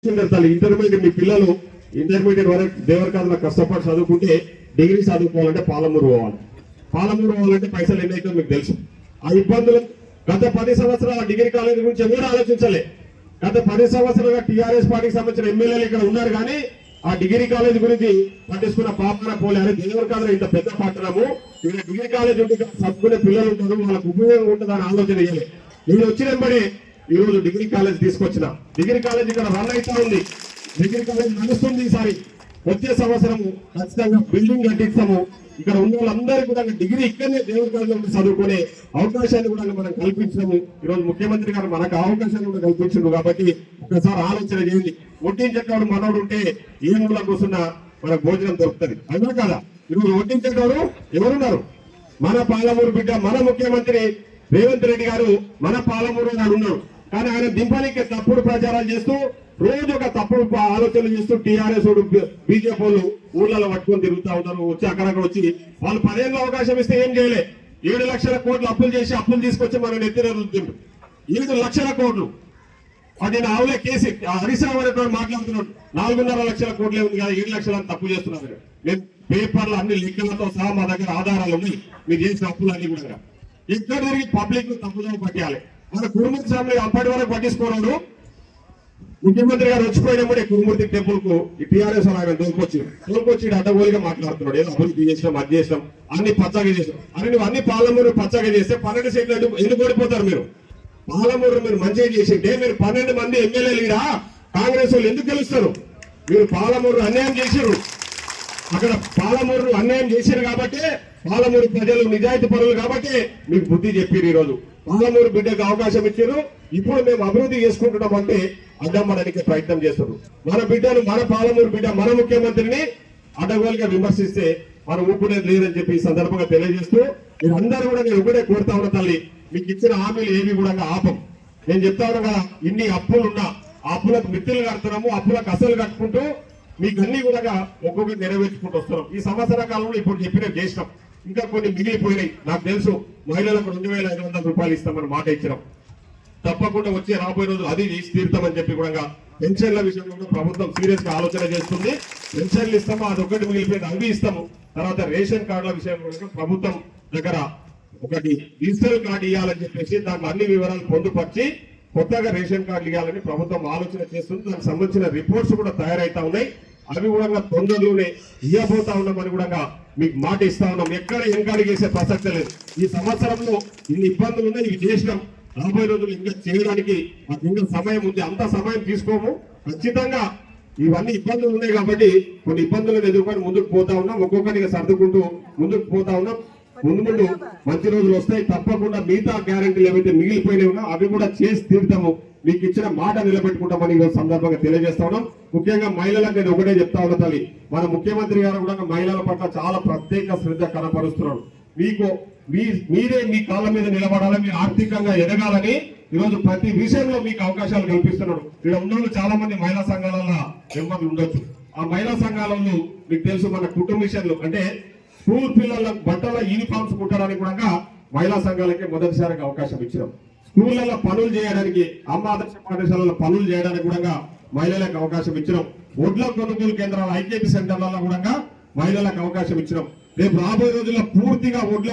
Intermediate మీ పిల్లలు intermediate వరకు దేవరకాంతలో కష్టపడి చదువుకుంటే డిగ్రీ చదువుకోవాలంటే పాలమూరు పోవాలి. పాలమూరు పోవాలంటే పైసలు ఎన్నైతే మీకు తెలుసు. ఆ ఇబ్బందులు గత 10 సంవత్సరాల డిగ్రీ కాలేజీ గురించి ఎవరు ఆలోచించలే. గత 10 సంవత్సరాలుగా టీఆర్ఎస్ పార్టీకి సంబంధించిన ఎమ్మెల్యేలు ఇక్కడ ఉన్నారు కానీ ఆ డిగ్రీ కాలేజ్ గురించి పట్టించుకున్న పాపన పోలేరు. దేవరకాంతలో ఇంత పెద్ద పట్టణము, ఇక్కడ డిగ్రీ కాలేజ్ ఉంటే చదువుకునే పిల్లలు ఉంటారు, వాళ్ళకు ఉపయోగం ఉంటుందని ఆలోచన చేయాలి. నేను వచ్చినప్పుడే ఈ రోజు డిగ్రీ కాలేజ్ తీసుకొచ్చిన. డిగ్రీ కాలేజ్ ఇక్కడ రన్ అవుతా ఉంది, డిగ్రీ కాలేజ్ నడుస్తుంది. ఈసారి వచ్చే సంవత్సరం ఖచ్చితంగా బిల్డింగ్ కట్టిస్తాము. ఇక్కడ ఉన్న వాళ్ళందరికీ కూడా డిగ్రీ ఇక్కడనే దేవరకాంతలో చదువుకునే అవకాశాన్ని కూడా మనం కల్పించాము. ఈరోజు ముఖ్యమంత్రి గారు మనకు అవకాశాన్ని కూడా కల్పించారు. కాబట్టి ఒకసారి ఆలోచన చేయండి. వడ్డించేటవాడు మనోడు ఉంటే ఏ మూల కూర్చున్నా మనకు భోజనం దొరుకుతుంది, అవునా కదా? ఈరోజు వడ్డించేటవాడు ఎవరున్నారు? మన పాలమూరు బిడ్డ, మన ముఖ్యమంత్రి రేవంత్ రెడ్డి గారు మన పాలమూరు నాడు ఉన్నాడు. కానీ ఆయన దింపడానికి తప్పుడు ప్రచారాలు చేస్తూ రోజు ఒక తప్పుడు ఆలోచనలు చేస్తూ టీఆర్ఎస్ బీజేపీ వాళ్ళు ఊర్లలో పట్టుకొని తిరుగుతూ ఉంటారు. వచ్చి అక్కడక్కడ వచ్చి వాళ్ళు 10 ఏళ్ళ అవకాశం ఇస్తే ఏం చేయలే. 7 లక్షల కోట్లు అప్పులు చేసి అప్పులు తీసుకొచ్చి మనం నెత్తిన రుద్దుతుండ్రు. 7 లక్షల కోట్లు అది ఆవులే కేసీ హరీష్ రావు అనేటువంటి మాట్లాడుతున్నాడు. 4.5 లక్షల కోట్లే ఉంది కదా, 7 లక్షలని తప్పు చేస్తున్నారు. నేను పేపర్లు అన్ని లెక్కలతో సహా మా దగ్గర ఆధారాలు ఉన్నాయి. మీరు చేసిన అప్పులు అన్ని కూడా ఎక్కడ తిరిగి పబ్లిక్ తప్పుదో పట్టాలి. మన కురుమూర్తి స్వామి అప్పటి వరకు పట్టించుకోవడం. ముఖ్యమంత్రి గారు వచ్చిపోయినప్పుడే కురుమూర్తి టెంపుల్ కు ఈ టీఆర్ఎస్ ఆయన తోలుకొచ్చి అడ్డగోలుగా మాట్లాడుతున్నాడు. ఏదో అభివృద్ధి చేసినాం, అది చేసినాం, అన్ని పచ్చగా చేసినాం. అని నువ్వు అన్ని పాలమూరు పచ్చగా చేస్తే 12 సీట్లు ఎందుకు ఓడిపోతారు మీరు? పాలమూరు మీరు మంచిగా చేసింటే మీరు 12 మంది ఎమ్మెల్యేలు ఈడ కాంగ్రెస్ వాళ్ళు ఎందుకు గెలుస్తారు? మీరు పాలమూరు అన్యాయం చేశారు. అక్కడ పాలమూరు అన్యాయం చేశారు కాబట్టి పాలమూరు ప్రజలు నిజాయితీ పరులు కాబట్టి మీకు బుద్ధి చెప్పారు. ఈ రోజు పాలమూరు బిడ్డకు అవకాశం ఇచ్చారు. ఇప్పుడు మేము అభివృద్ధి చేసుకుంటున్నాం అంటే అడ్డమ్మడానికి ప్రయత్నం చేస్తున్నారు. మన బిడ్డను, మన పాలమూరు బిడ్డ, మన ముఖ్యమంత్రిని అడ్డగోలుగా విమర్శిస్తే మనం ఊపుకునేది లేదని చెప్పి ఈ సందర్భంగా తెలియజేస్తూ మీరందరూ కూడా నేను ఒకటే కోరుతా ఉన్న తల్లి, మీకు ఇచ్చిన హామీలు ఏవి కూడా ఆపం. నేను చెప్తా ఉన్నా కదా, ఇన్ని అప్పులున్నా అప్పులకు మిత్తులు కడుతున్నాము, అప్పులకు అసలు కట్టుకుంటూ మీకు అన్ని కూడా ఒక్కొక్కటి నెరవేర్చుకుంటూ వస్తున్నాం. ఈ సంవత్సర కాలంలో ఇప్పుడు చెప్పినట్టు చేసినాం. ఇంకా కొన్ని మిగిలిపోయినాయి. నాకు తెలుసు మహిళలకు 2,500 రూపాయలు ఇస్తామని మాట ఇచ్చినాం. తప్పకుండా వచ్చే రాబోయే రోజులు అది చేసి తీరుతామని చెప్పి కూడా పెన్షన్ల విషయంలో కూడా ప్రభుత్వం సీరియస్ గా ఆలోచన చేస్తుంది. పెన్షన్లు ఇస్తాము, అది ఒకటి మిగిలిపోయింది, అవి ఇస్తాము. తర్వాత రేషన్ కార్డుల విషయంలో కూడా ప్రభుత్వం దగ్గర ఒకటి డిజిటల్ కార్డు ఇవ్వాలని చెప్పేసి దాంట్లో అన్ని వివరాలు పొందుపరిచి కొత్తగా రేషన్ కార్డులు ఇవ్వాలని ప్రభుత్వం ఆలోచన చేస్తుంది. దానికి సంబంధించిన రిపోర్ట్స్ కూడా తయారైతా ఉన్నాయి. అవి కూడా తొందరలోనే ఇవ్వబోతా ఉన్నామని కూడా మీకు మాట ఇస్తా ఉన్నాం. ఎక్కడ ఎంకాడి చేసే ప్రసక్తి లేదు. ఈ సంవత్సరంలో ఇన్ని ఇబ్బందులు ఉన్నాయి, ఇవి చేసినాం. రాబోయే రోజులు ఇంకా చేయడానికి మాకు ఇంకా సమయం ఉంది. అంత సమయం తీసుకోము. ఖచ్చితంగా ఇవన్నీ ఇబ్బందులు ఉన్నాయి కాబట్టి కొన్ని ఇబ్బందులను ఎదుర్కొని ముందుకు పోతా ఉన్నాం. ఒక్కొక్కటిగా సర్దుకుంటూ ముందుకు పోతా ఉన్నాం. ముందు మంచి రోజులు వస్తాయి. తప్పకుండా మిగతా గ్యారెంటీలు ఏవైతే మిగిలిపోయినాయి ఉన్నా అవి కూడా చేసి తీరుతాము. మీకు ఇచ్చిన మాట నిలబెట్టుకుంటామని ఈరోజు సందర్భంగా తెలియజేస్తా ఉన్నాం. ముఖ్యంగా మహిళలకు నేను ఒకటే చెప్తా ఉన్నా తల్లి, మన ముఖ్యమంత్రి గారు కూడా మహిళల పట్ల చాలా ప్రత్యేక శ్రద్ధ కనపరుస్తున్నాడు. మీరే మీ కాళ్ళ మీద నిలబడాలని, మీరు ఆర్థికంగా ఎదగాలని ఈరోజు ప్రతి విషయంలో మీకు అవకాశాలు కల్పిస్తున్నాడు. ఇక్కడ ఉన్న చాలా మంది మహిళా సంఘాలలో మెంబర్లు ఉండొచ్చు. ఆ మహిళా సంఘాలలో మీకు తెలుసు మన కుటుంబిషన్లు అంటే స్కూల్ పిల్లల బట్టల యూనిఫామ్స్ కుట్టడానికి కూడా మహిళా సంఘాలకి మొదటిసారిగా అవకాశం ఇచ్చినాం. స్కూళ్లలో పనులు చేయడానికి, అమ్మ ఆదర్శ పాఠశాలలో పనులు చేయడానికి కూడా మహిళలకు అవకాశం ఇచ్చినాం. ఒడ్ల కొనుగోలు కేంద్రాల ఐకేపీ సెంటర్లలో కూడా మహిళలకు అవకాశం ఇచ్చినాం. రేపు రాబోయే రోజుల్లో పూర్తిగా ఒడ్ల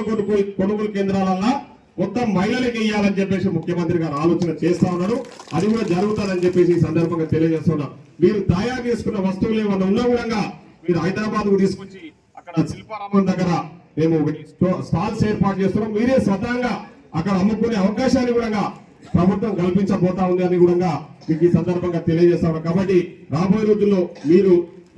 కొనుగోలు కేంద్రాలలో మొత్తం మహిళలకు ఇవ్వాలని చెప్పేసి ముఖ్యమంత్రి గారు ఆలోచన చేస్తా ఉన్నారు. అది కూడా జరుగుతుందని చెప్పేసి ఈ సందర్భంగా తెలియజేస్తున్నా. మీరు తయారు చేసుకున్న వస్తువులు ఏమన్నా ఉన్నా కూడా మీరు హైదరాబాద్ కు తీసుకొచ్చి అక్కడ శిల్పారామం దగ్గర మేము స్టాల్స్ ఏర్పాటు చేస్తున్నాం. మీరే స్వతంగా అక్కడ అమ్ముకునే అవకాశాన్ని కూడా ప్రభుత్వం కల్పించబోతా ఉంది అని కూడా మీకు ఈ సందర్భంగా తెలియజేస్తాం. కాబట్టి రాబోయే రోజుల్లో మీరు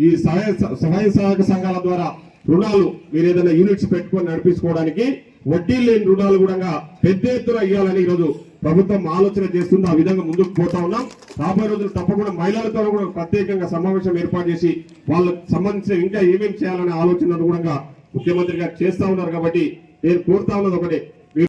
ఈ సహాయ సహకార సంఘాల ద్వారా రుణాలు మీరు ఏదైనా యూనిట్స్ పెట్టుకొని నడిపించుకోవడానికి వడ్డీ లేని రుణాలు కూడా పెద్ద ఎత్తున ఇవ్వాలని ఈరోజు ప్రభుత్వం ఆలోచన చేస్తుంది. ఆ విధంగా ముందుకు పోతా ఉన్నాం. రాబోయే రోజులు తప్పకుండా మహిళలతో కూడా ప్రత్యేకంగా సమావేశం ఏర్పాటు చేసి వాళ్ళకు సంబంధించిన ఇంకా ఏమేమి చేయాలనే ఆలోచనలు కూడా ముఖ్యమంత్రి గారు చేస్తా ఉన్నారు. కాబట్టి నేను కోరుతా ఉన్నది ఒకటే,